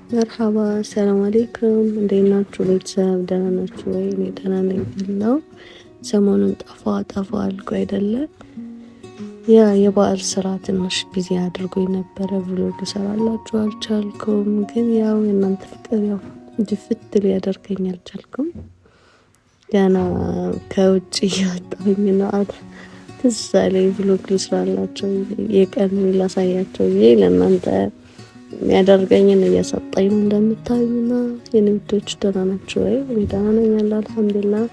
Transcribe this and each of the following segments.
መርሐባ ሰላም አለይኩም እንዴት ናችሁ ቤተሰብ ደህና ናችሁ ወይ? እኔ ደህና ነኝ ያለው ሰሞኑን ጠፋ አልኩ አይደለ? ያ የበዓል ስራ ትንሽ ቢዚ አድርጎኝ ነበረ። ብሎግ ሰራላችሁ አልቻልኩም፣ ግን ያው የእናንተ ፍቅር ያው ድፍት ሊያደርገኝ አልቻልኩም። ገና ከውጭ እያወጣሁኝ ነው። ትዝ አለኝ ብሎግ ልስራላቸው የቀን ላሳያቸው ይሄ ለእናንተ የሚያደርገኝን እየሰጠኝ ነው እንደምታዩና የኔ ውዶች ደህና ናቸው ወይ? እኔ ደህና ነኝ ያለው አልሐምዱሊላህ።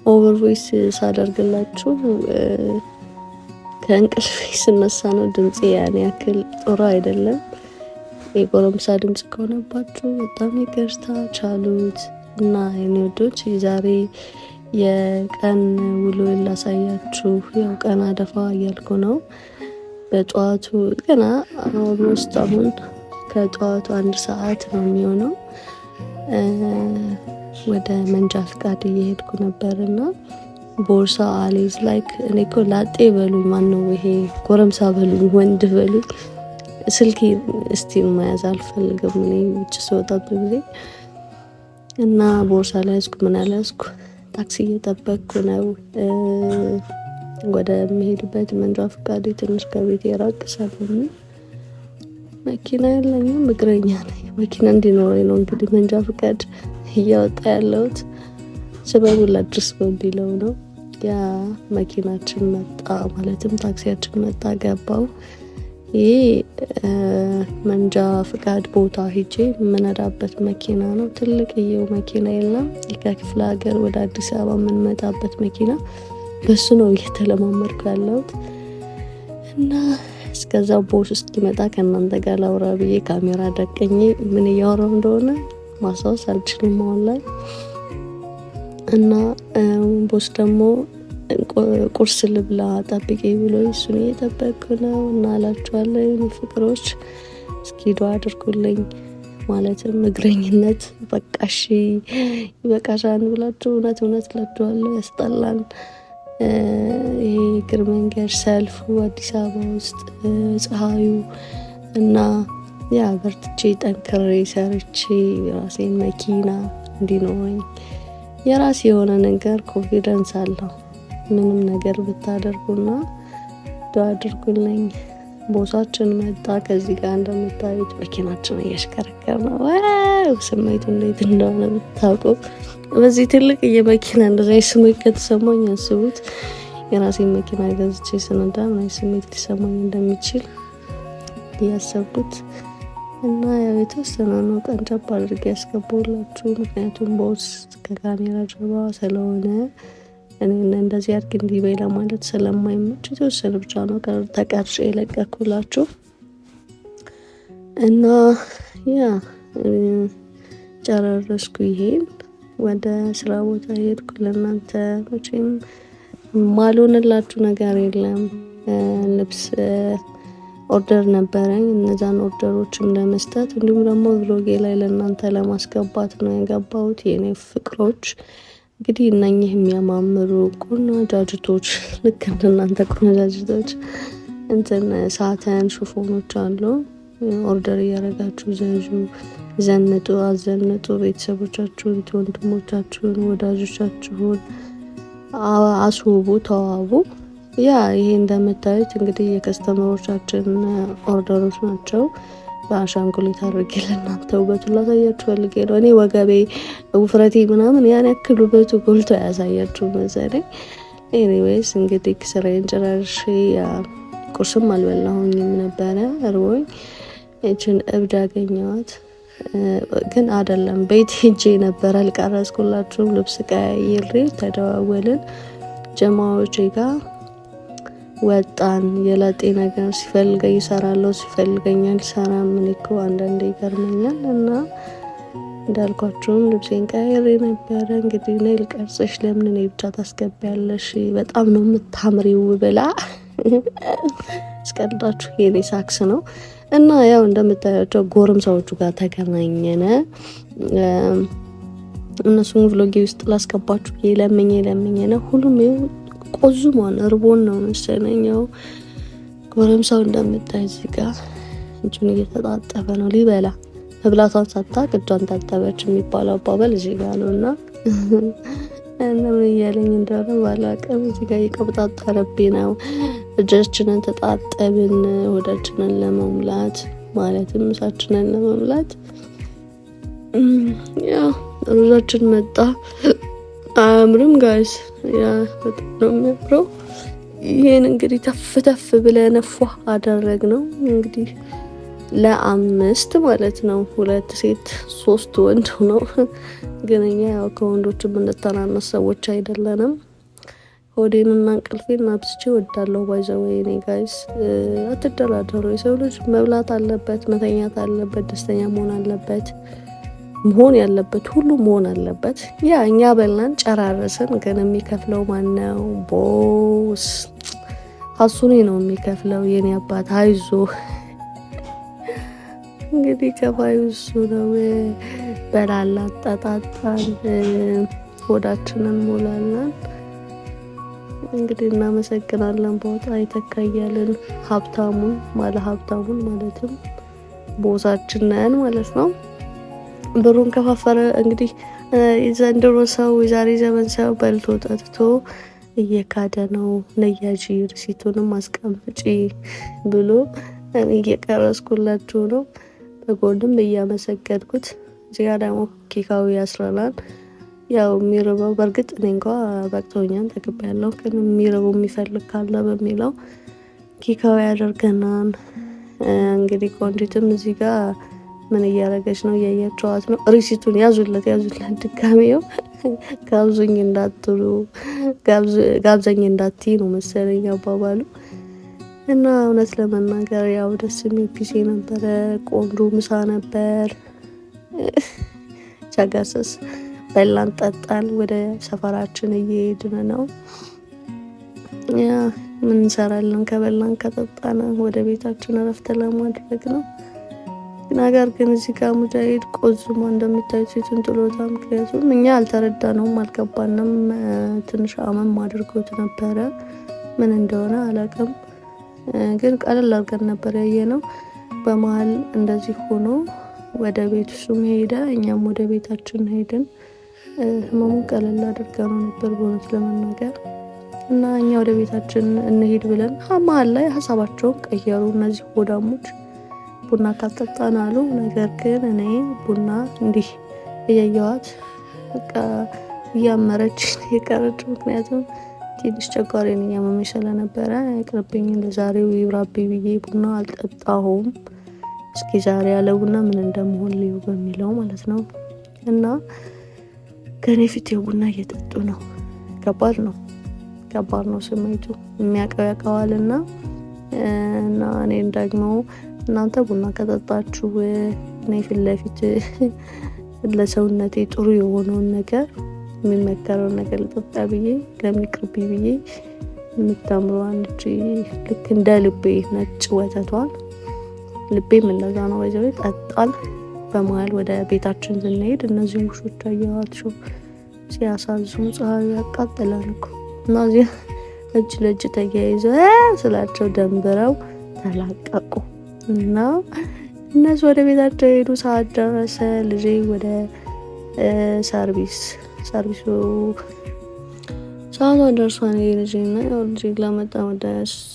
ኦቨር ቮይስ ሳደርግላችሁ ከእንቅልፌ ስነሳ ነው። ድምፄ ያን ያክል ጥሩ አይደለም። የጎረምሳ ድምጽ ከሆነባችሁ በጣም ይቅርታ ቻሉት። እና የኔ ውዶች ዛሬ የቀን ውሎ ላሳያችሁ። ያው ቀን አደፋ እያልኩ ነው። በጠዋቱ ገና ኦልሞስት አሁን ከጠዋቱ 1 ሰዓት ነው የሚሆነው። ወደ መንጃ ፍቃድ እየሄድኩ ነበርና ቦርሳ አሊዝ ላይክ እኔ እኮ ላጤ በሉኝ፣ ማነው ይሄ ጎረምሳ በሉኝ፣ ወንድ በሉኝ፣ ስልኬ እስቲን መያዝ አልፈልግም እኔ ውጭ ስወጣ ጊዜ እና ቦርሳ ላይ ያዝኩ። ምን አልያዝኩ፣ ታክሲ እየጠበቅኩ ነው። ወደ የሚሄድበት መንጃ ፍቃድ ትንሽ ከቤት የራቅሳለሁ። መኪና የለኝም፣ እግረኛ ነኝ። መኪና እንዲኖረኝ ነው እንግዲህ መንጃ ፍቃድ እያወጣ ያለሁት። ስበቡ ላድርስ በሚለው ነው። ያ መኪናችን መጣ፣ ማለትም ታክሲያችን መጣ፣ ገባው። ይህ መንጃ ፍቃድ ቦታ ሂጄ የምነዳበት መኪና ነው። ትልቅዬው መኪና የለም፣ ከክፍለ ሀገር ወደ አዲስ አበባ የምንመጣበት መኪና፣ በሱ ነው እየተለማመድኩ ያለሁት። እና እስከዛው ቦስ እስኪመጣ ከእናንተ ጋር ላውራ ብዬ ካሜራ ደቀኜ ምን እያወራው እንደሆነ ማስታወስ አልችልም አሁን ላይ። እና ቦስ ደግሞ ቁርስ ልብላ ጠብቄ ብሎ እሱን እየጠበቅኩ ነው። እና አላችኋለሁ የኔ ፍቅሮች እስኪ ዱአ አድርጉልኝ። ማለትም እግረኝነት በቃሽ ይበቃሻን ብላችሁ እውነት እላችኋለሁ ያስጠላል። ይሄ እግር መንገድ ሰልፉ አዲስ አበባ ውስጥ ፀሐዩ እና ያ በርትቼ ጠንክሬ ሰርቼ የራሴን መኪና እንዲኖረኝ የራሴ የሆነ ነገር ኮንፊደንስ አለው። ምንም ነገር ብታደርጉና ዱአ አድርጉልኝ። ቦሳችን መጣ። ከዚህ ጋር እንደምታዩት መኪናችን እያሽከረከር ነው። ስሜቱ እንዴት እንደሆነ ብታውቁ። በዚህ ትልቅ የመኪና እንደዚህ ስሜት ከተሰማኝ ያስቡት። የራሴን መኪና ገዝቼ ስነዳ ምን ስሜት ሊሰማኝ እንደሚችል እያሰብኩት እና ያው የተወሰነ ነው ቀንጨብ አድርጌ ያስገባሁላችሁ። ምክንያቱም ቦስ ከካሜራ ጀርባ ስለሆነ እኔ እንደዚህ አድርግ እንዲህ በይ ለማለት ስለማይመች የተወሰነ ብቻ ነው ተቀርጬ የለቀኩላችሁ። እና ያ ጨረስኩ። ይሄን ወደ ስራ ቦታ ሄድኩ። ለእናንተ መቼም ማልሆንላችሁ ነገር የለም። ልብስ ኦርደር ነበረኝ። እነዛን ኦርደሮችም ለመስጠት እንዲሁም ደግሞ ብሎጌ ላይ ለእናንተ ለማስገባት ነው የገባሁት የኔ ፍቅሮች። እንግዲህ እነኚህ የሚያማምሩ ቆነጃጅቶች ልክ እንደናንተ ቆነጃጅቶች እንትን ሳተን ሹፎኖች አሉ። ኦርደር እያደረጋችሁ ዘዙ፣ ዘንጡ፣ አዘንጡ። ቤተሰቦቻችሁን፣ ወንድሞቻችሁን፣ ወዳጆቻችሁን አስውቡ፣ ተዋቡ። ያ ይሄ እንደምታዩት እንግዲህ የከስተመሮቻችን ኦርደሮች ናቸው። በአሻንጉሊት አድርጌ ለእናንተ ውበቱን ላሳያችሁ ፈልጌ ነው። እኔ ወገቤ ውፍረቴ ምናምን ያን ያክል ውበቱ ጎልቶ ያሳያችሁ መሰለኝ። ኤኒዌይስ እንግዲህ ስራዬን ጨራርሼ ቁርስም አልበላሁኝም ነበረ እርቦኝ። እችን እብድ አገኘኋት፣ ግን አይደለም ቤት ሄጄ ነበር አልቀረጽኩላችሁም። ልብስ ቀያይሬ ተደዋወልን ጀማዎቼ ጋር ወጣን። የላጤ ነገር ሲፈልገኝ እሰራለሁ፣ ሲፈልገኝ አልሰራም። ምን እኮ አንዳንዴ ይገርመኛል። እና እንዳልኳችሁም ልብሴን ቀይሬ ነበረ። እንግዲህ እኔ ልቀርጽሽ ለምን እኔ ብቻ ታስገቢያለሽ? በጣም ነው የምታምሪው ብላ እስቀልዳችሁ የኔ ሳክስ ነው። እና ያው እንደምታያቸው ጎረምሳዎቹ ጋር ተገናኘነ። እነሱን ቭሎጌ ውስጥ ላስገባችሁ ለምኜ ነው። ሁሉም ቆዙሟን እርቦን ነው መሰለኝ። ያው ጎረምሳው እንደምታይ እዚህ ጋር እጁን እየተጣጠበ ነው ሊበላ። መብላቷን ሳታውቅ እጇን ታጠበች የሚባለው አባባል እዚህ ጋር ነው። እና ምን እያለኝ እንደሆነ ባላውቅም እዚህ ጋር እየቀበጣጠረብኝ ነው። እጃችንን ተጣጠብን ሆዳችንን ለመሙላት ማለትም ምሳችንን ለመሙላት። ያ ሩዛችን መጣ። አያምርም ጋይስ? ያ በጣም ነው የሚያምረው። ይሄን እንግዲህ ተፍ ብለን ፏ አደረግ ነው እንግዲህ ለ5 ማለት ነው። 2 ሴት 3 ወንድ ነው። ግን እኛ ያው ከወንዶች የምንተናነስ ሰዎች አይደለንም። ሆዴንና እንቅልፌን አብዝቼ እወዳለሁ። ባይዘወይ እኔ ጋይስ አትደራደሩ። የሰው ልጅ መብላት አለበት፣ መተኛት አለበት፣ ደስተኛ መሆን አለበት። መሆን ያለበት ሁሉ መሆን አለበት። ያ እኛ በላን ጨራረስን፣ ግን የሚከፍለው ማነው? ቦስ ሀሱኔ ነው የሚከፍለው። የኔ አባት አይዞ። እንግዲህ ከፋዩ እሱ ነው። በላላ ጠጣጣን፣ ሆዳችንን ሞላለን። እንግዲህ እናመሰግናለን። በወጣ የተካያልን ሀብታሙን ማለትም ቦሳችን ነን ማለት ነው። ብሩን ከፋፈረ። እንግዲህ ዘንድሮ ሰው የዛሬ ዘመን ሰው በልቶ ጠጥቶ እየካደ ነው። ነያጂ ሪሲቱንም አስቀምጪ ብሎ እየቀረስኩላችሁ ነው። በጎንም እያመሰገድኩት። እዚጋ ደግሞ ኬካዊ ያስረናል። ያው የሚርበው በእርግጥ እኔ እንኳ በቅቶኛል ተቀበያለሁ። ግን የሚርበው የሚፈልግ ካለ በሚለው ኬካዊ ያደርገናል። እንግዲህ ቆንጂትም እዚህ ጋር ምን እያደረገች ነው? እያያቸዋት ነው። ሪሲቱን ያዙለት ድጋሜው ጋብዙኝ እንዳትሉ ጋብዘኝ እንዳትይ ነው መሰለኝ አባባሉ። እና እውነት ለመናገር ያው ደስ የሚል ጊዜ ነበረ። ቆንጆ ምሳ ነበር። ቻጋሰስ በላን ጠጣን። ወደ ሰፈራችን እየሄድን ነው። ያ ምን እንሰራለን? ከበላን ከጠጣን ወደ ቤታችን እረፍት ለማድረግ ነው። ነገር ግን እዚህ ጋር ሙጃሂድ ቆዝሞ እንደምታዩት ሴቱን ጥሎታ። ምክንያቱም እኛ አልተረዳነውም፣ አልገባንም። ትንሽ አመም አድርጎት ነበረ። ምን እንደሆነ አላውቅም፣ ግን ቀለል አድርገን ነበር ያየነው። በመሀል እንደዚህ ሆኖ ወደ ቤት እሱም ሄደ፣ እኛም ወደ ቤታችን ሄድን። ህመሙን ቀለል አድርገነው ነበር በእውነት ለመናገር። እና እኛ ወደ ቤታችን እንሄድ ብለን መሀል ላይ ሀሳባቸውን ቀየሩ እነዚህ ሆዳሞች። ቡና ካልጠጣን አሉ። ነገር ግን እኔ ቡና እንዲህ እያየዋት በቃ እያመረች የቀረች። ምክንያቱም ትንሽ ጨጓራዬን እያመመኝ ስለነበረ ይቅርብኝ ለዛሬው ይብራቢ ብዬ ቡና አልጠጣሁም። እስኪ ዛሬ ያለ ቡና ምን እንደምሆን ልዩ በሚለው ማለት ነው። እና ከኔ ፊት ቡና እየጠጡ ነው። ከባድ ነው ስሜቱ። የሚያውቀው ያውቀዋልና እና እኔን ደግሞ እናንተ ቡና ከጠጣችሁ እኔ ፊት ለፊት ለሰውነቴ ጥሩ የሆነውን ነገር የሚመከረውን ነገር ልጠጣ ብዬ ለሚቅርቢ ብዬ የምታምረዋን ልክ እንደ ልቤ ነጭ ወተቷን ልቤም እንደዛ ነው ወይዘሮ ጠጣል። በመሀል ወደ ቤታችን ስንሄድ እነዚህ ውሾች አየኋቸው ሲያሳዝኑ። ፀሐዩ ያቃጥላል እኮ። እና እዚህ እጅ ለእጅ ተያይዘው ስላቸው ደንብረው ተላቀቁ። እና እነሱ ወደ ቤታቸው ሄዱ። ሰዓት ደረሰ። ልጄ ወደ ሰርቪሱ ሰዓቷ ደርሷን ልጄና ልጄ ለመጣ ወደ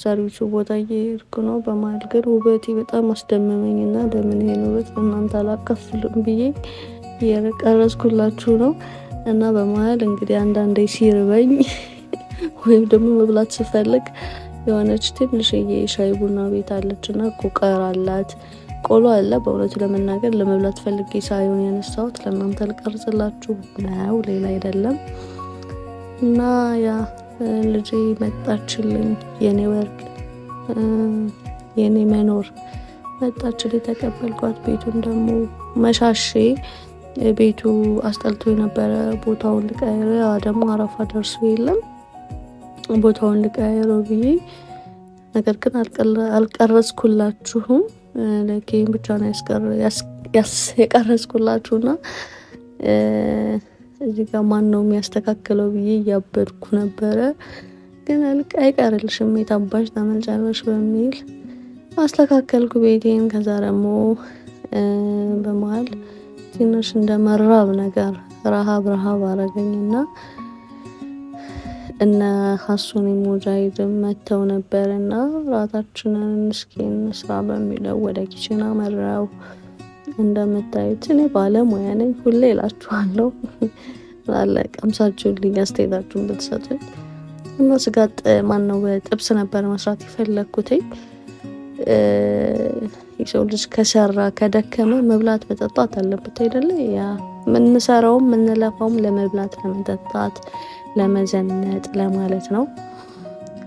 ሰርቪሱ ቦታ እየሄድኩ ነው። በመሀል ግን ውበቴ በጣም አስደመመኝና ለምን ይሄን ውበት እናንተ አላካፍልም ብዬ እየቀረስኩላችሁ ነው። እና በመሀል እንግዲህ አንዳንዴ ሲርበኝ ወይም ደግሞ መብላት ስፈልግ የሆነች ትንሽዬ ሻይ ቡና ቤት አለችና ቁቀር አላት፣ ቆሎ አለ። በእውነቱ ለመናገር ለመብላት ፈልጌ ሳይሆን ያነሳሁት ለእናንተ ልቀርጽላችሁ ነው፣ ሌላ አይደለም። እና ያ ልጄ መጣችልኝ፣ የኔ ወርቅ፣ የኔ መኖር መጣችልኝ። ተቀበልኳት። ቤቱን ደግሞ መሻሼ ቤቱ አስጠልቶ የነበረ ቦታውን ልቀይር፣ ደግሞ አረፋ ደርሶ የለም ቦታውን ልቀይረው ብዬ ነገር ግን አልቀረጽኩላችሁም። ለኬም ብቻ ነው የቀረጽኩላችሁና እዚህ ጋር ማን ነው የሚያስተካክለው ብዬ እያበድኩ ነበረ። ግን አይቀርልሽም የታባሽ ተመልጫለሽ በሚል አስተካከልኩ ቤቴን። ከዛ ደግሞ በመሃል ትንሽ እንደ መራብ ነገር ረሃብ አረገኝና እነ ሀሱን ሙጃሂድ መተው ነበርና ራታችንን እስኪን ስራ በሚለው ወደ ኪችን አመራው። እንደምታዩት እኔ ባለሙያ ነኝ ሁሌ እላችኋለሁ። ቀምሳችሁልኝ አስተያየታችሁን ብትሰጡኝ። እና ስጋጥ ማነው ጥብስ ነበር መስራት የፈለኩት። የሰው ልጅ ከሰራ ከደከመ መብላት መጠጣት አለበት አይደለ? ያ ምንሰራውም ምንለፋውም ለመብላት ለመጠጣት ለመዘነጥ ለማለት ነው።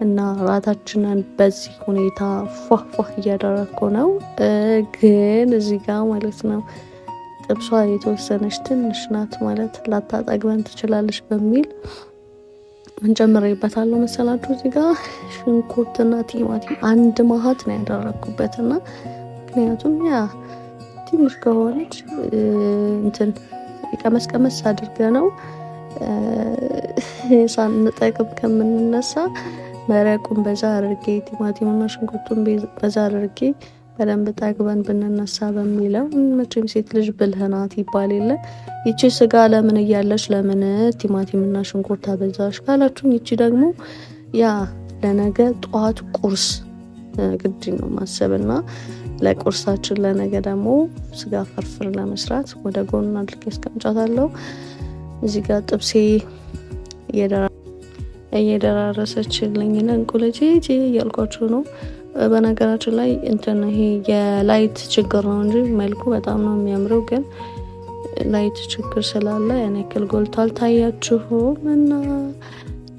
እና ራታችንን በዚህ ሁኔታ ፏፏ እያደረኩ ነው። ግን እዚህ ጋር ማለት ነው ጥብሷ የተወሰነች ትንሽ ናት ማለት ላታጠግበን ትችላለች በሚል ምን ጨምሬበታለሁ መሰላችሁ? እዚህ ጋር ሽንኩርትና ቲማቲም አንድ ማሃት ነው ያደረኩበትና ምክንያቱም ያ ትንሽ ከሆነች እንትን ቀመስ አድርገ ነው ሳንጠቅም ከምንነሳ መረቁን በዛ አድርጌ ቲማቲምና ሽንኩርቱን በዛ አድርጌ በደንብ ጠግበን ብንነሳ በሚለው። መቼም ሴት ልጅ ብልህ ናት ይባል የለ። ይቺ ስጋ ለምን እያለች ለምን ቲማቲምና ሽንኩርት አበዛሽ ካላችሁኝ፣ ይቺ ደግሞ ያ ለነገ ጠዋት ቁርስ ግድ ነው ማሰብና ለቁርሳችን ለነገ ደግሞ ስጋ ፍርፍር ለመስራት ወደ ጎን አድርጌ አስቀምጫታለሁ። እዚህ ጋር ጥብሴ እየደራረሰችልኝ ነው። እንቁለጄ እያልኳችሁ ነው። በነገራችን ላይ እንትን ይሄ የላይት ችግር ነው እንጂ መልኩ በጣም ነው የሚያምረው። ግን ላይት ችግር ስላለ ያን ያክል ጎልቶ አልታያችሁም። እና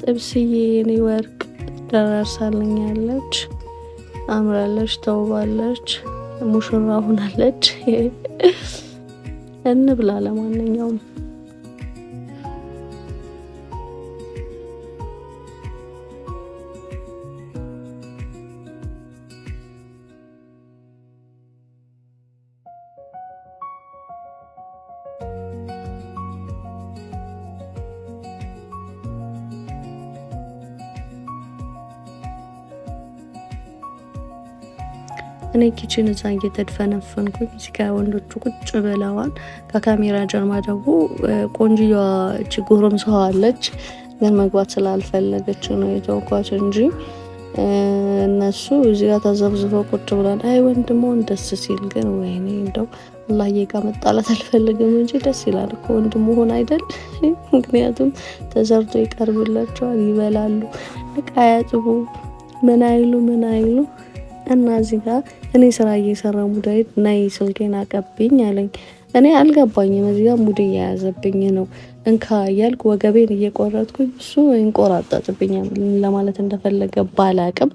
ጥብስዬ እኔ ወርቅ ደራርሳልኛለች፣ አምራለች፣ ተውባለች፣ ሙሽራ ሆናለች። እንብላ ለማንኛውም እኔ ኪችን እዛ እየተድፈነፈንኩኝ እዚህ ጋር ወንዶቹ ቁጭ ብለዋል። ከካሜራ ጀርባ ደግሞ ቆንጆዋ እቺ ጎረምሳዋ አለች፣ ግን መግባት ስላልፈለገች ነው የተውኳት እንጂ እነሱ እዚህ ጋር ተዘብዝበው ቁጭ ብለዋል። አይ ወንድሞን ደስ ሲል ግን ወይኔ እንደው አላህዬ ጋር መጣላት አልፈልግም እንጂ ደስ ይላል እኮ ወንድሞ ሆነ አይደል? ምክንያቱም ተሰርቶ ይቀርብላቸዋል፣ ይበላሉ፣ እቃ ያጥቡ፣ ምን አይሉ እና እዚህ ጋር እኔ ስራ እየሰራ ሙዳይት ናይ ስልኬን አቀብኝ አለኝ። እኔ አልገባኝም። እዚህ ጋር ሙድ እየያዘብኝ ነው። እንካ እያልኩ ወገቤን እየቆረጥኩኝ እሱ እንቆራጣጥብኛል ለማለት እንደፈለገ ባላቅም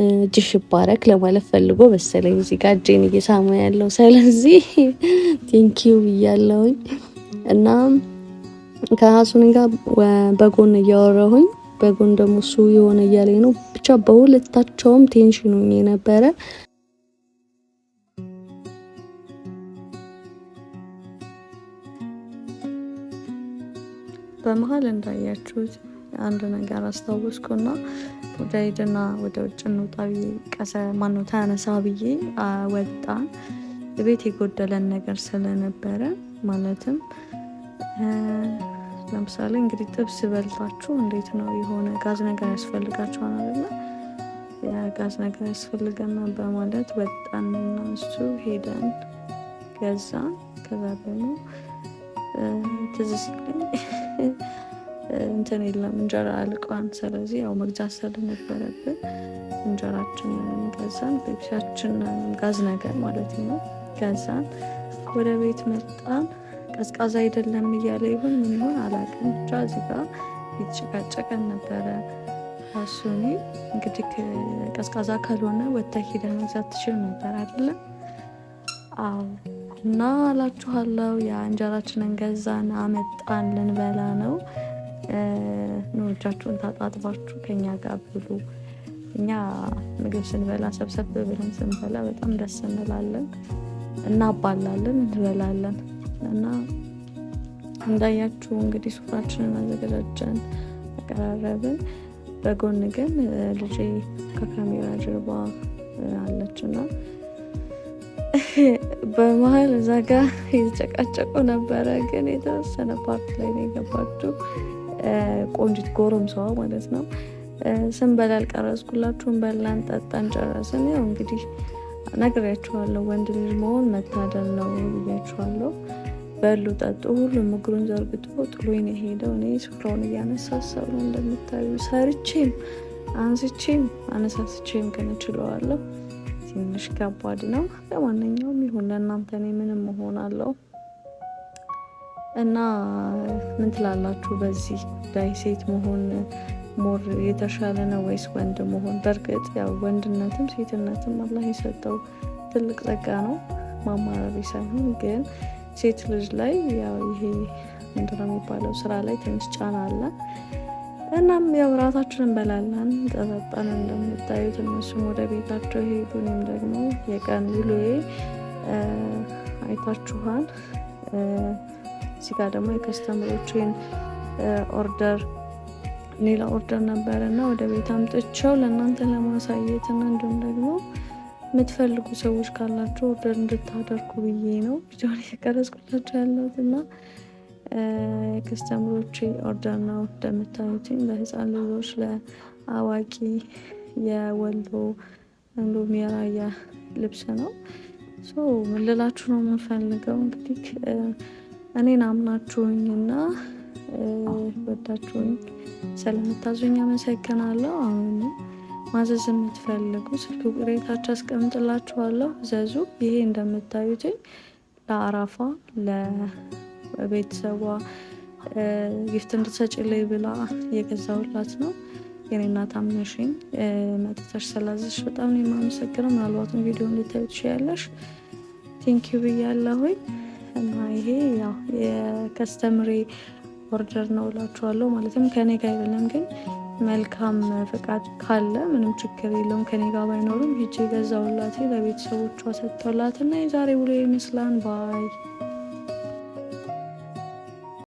እጅሽ ይባረክ ለማለት ፈልጎ መሰለኝ እዚህ ጋር እጄን እየሳመ ያለው። ስለዚህ ቴንኪው ብያለሁኝ። እና ከሀሱን ጋር በጎን እያወራሁኝ በጎን ደግሞ እሱ የሆነ እያለኝ ነው። ብቻ በሁለታቸውም ቴንሽኑ ነበረ። በመሀል እንዳያችሁት አንድ ነገር አስታወስኩና ወደ ሄድና ወደ ውጭ እንውጣ ብዬ ተነሳ ብዬ ወጣን። ቤት የጎደለን ነገር ስለነበረ ማለትም ለምሳሌ እንግዲህ ጥብስ በልታችሁ እንዴት ነው የሆነ ጋዝ ነገር ያስፈልጋችኋል አይደል? ጋዝ ነገር ያስፈልገና በማለት ወጣንና እሱ ሄደን ገዛ። ከዛ ደግሞ ትዝ ሲለኝ እንትን የለም እንጀራ አልቋን። ስለዚህ ያው መግዛት ስለነበረብን እንጀራችንን ገዛን፣ ቤቢያችንን ጋዝ ነገር ማለት ነው ገዛን። ወደ ቤት መጣን። ቀዝቃዛ አይደለም እያለ ይሁን ምን ይሁን አላውቅም። ብቻ እዚህ ጋር የተጨቃጨቀን ነበረ። እሱኔ እንግዲህ ቀዝቃዛ ካልሆነ ወጥተህ ሄደህ መግዛት ትችል ነበር አይደለም? አዎ። እና አላችኋለሁ የእንጀራችንን ገዛን አመጣን፣ ልንበላ ነው። እጃችሁን ታጣጥባችሁ ከኛ ጋር ብሉ። እኛ ምግብ ስንበላ ሰብሰብ ብለን ስንበላ በጣም ደስ እንላለን፣ እናባላለን፣ እንበላለን። እና እንዳያችሁ እንግዲህ ሱፍራችንን አዘጋጀን። በቃ ተቀራረብን። በጎን ግን ልጄ ከካሜራ ጀርባ አለችና በመሀል እዛ ጋር የተጨቃጨቁ ነበረ። ግን የተወሰነ ፓርት ላይ ነው የገባችው ቆንጂት ጎረምሳዋ ማለት ነው። ስንበላ አልቀረጽኩላችሁም። በላን ጠጣን ጨረስን። ያው እንግዲህ ነግሬያችኋለሁ፣ ወንድ ልጅ መሆን መታደል ነው ብያችኋለሁ። በሉ ጠጡ። ሁሉም እግሩን ዘርግቶ ጥሎኝ የሄደው። እኔ ስፍራውን እያነሳሳው ነው እንደምታዩ። ሰርቼም አንስቼም አነሳስቼም ግን እችለዋለሁ። ትንሽ ከባድ ነው። ለማንኛውም ይሁን፣ ለእናንተ እኔ ምንም መሆናለሁ። እና ምን ትላላችሁ በዚህ ጉዳይ? ሴት መሆን ሞር የተሻለ ነው ወይስ ወንድ መሆን? በእርግጥ ያው ወንድነትም ሴትነትም አላህ የሰጠው ትልቅ ጸጋ ነው፣ ማማረር ሳይሆን። ግን ሴት ልጅ ላይ ያው ይሄ ምንድነው የሚባለው ስራ ላይ ትንሽ ጫና አለ። እናም ያው ራታችንን እንበላለን ጠጠጣን። እንደምታዩት እነሱም ወደ ቤታቸው ሄዱ። እኔም ደግሞ የቀን ውሎዬ አይታችኋል። እዚህ ጋር ደግሞ የከስተምሮችን ኦርደር ሌላ ኦርደር ነበረ እና ወደ ቤት አምጥቼው ለእናንተ ለማሳየት እና እንዲሁም ደግሞ የምትፈልጉ ሰዎች ካላቸው ኦርደር እንድታደርጉ ብዬ ነው ቪዲዮን እየቀረጽኩላቸው ያለሁት። እና የከስተምሮች ኦርደር ነው እንደምታዩትኝ፣ ለህፃን ልጆች፣ ለአዋቂ የወሎ እንዲሁም የራያ ልብስ ነው። ምን ልላችሁ ነው የምፈልገው እንግዲህ እኔን አምናችሁኝና ወዳችሁኝ ስለምታዙኝ አመሰግናለሁ። አሁን ማዘዝ የምትፈልጉ ስልክ ቁጥሬታችሁ አስቀምጥላችኋለሁ፣ ዘዙ። ይሄ እንደምታዩት ለአራፋ ለቤተሰቧ ጊፍት እንድትሰጪልኝ ብላ የገዛሁላት ነው። የኔ እናት አምነሽኝ መጥተሽ ስላዘዝሽ በጣም ነው የማመሰግነው። ምናልባትም ቪዲዮ እንድታዩ ትችያለሽ። ቴንኪዩ ብያለሁኝ። እና ይሄ ያው የከስተምሬ ኦርደር ነው እላችኋለሁ። ማለትም ከኔ ጋር አይደለም፣ ግን መልካም ፈቃድ ካለ ምንም ችግር የለውም። ከኔ ጋር ባይኖርም ሂጄ ገዛውላት ለቤተሰቦቿ ሰጥተውላት እና የዛሬ ውሎ ይመስላል። ባይ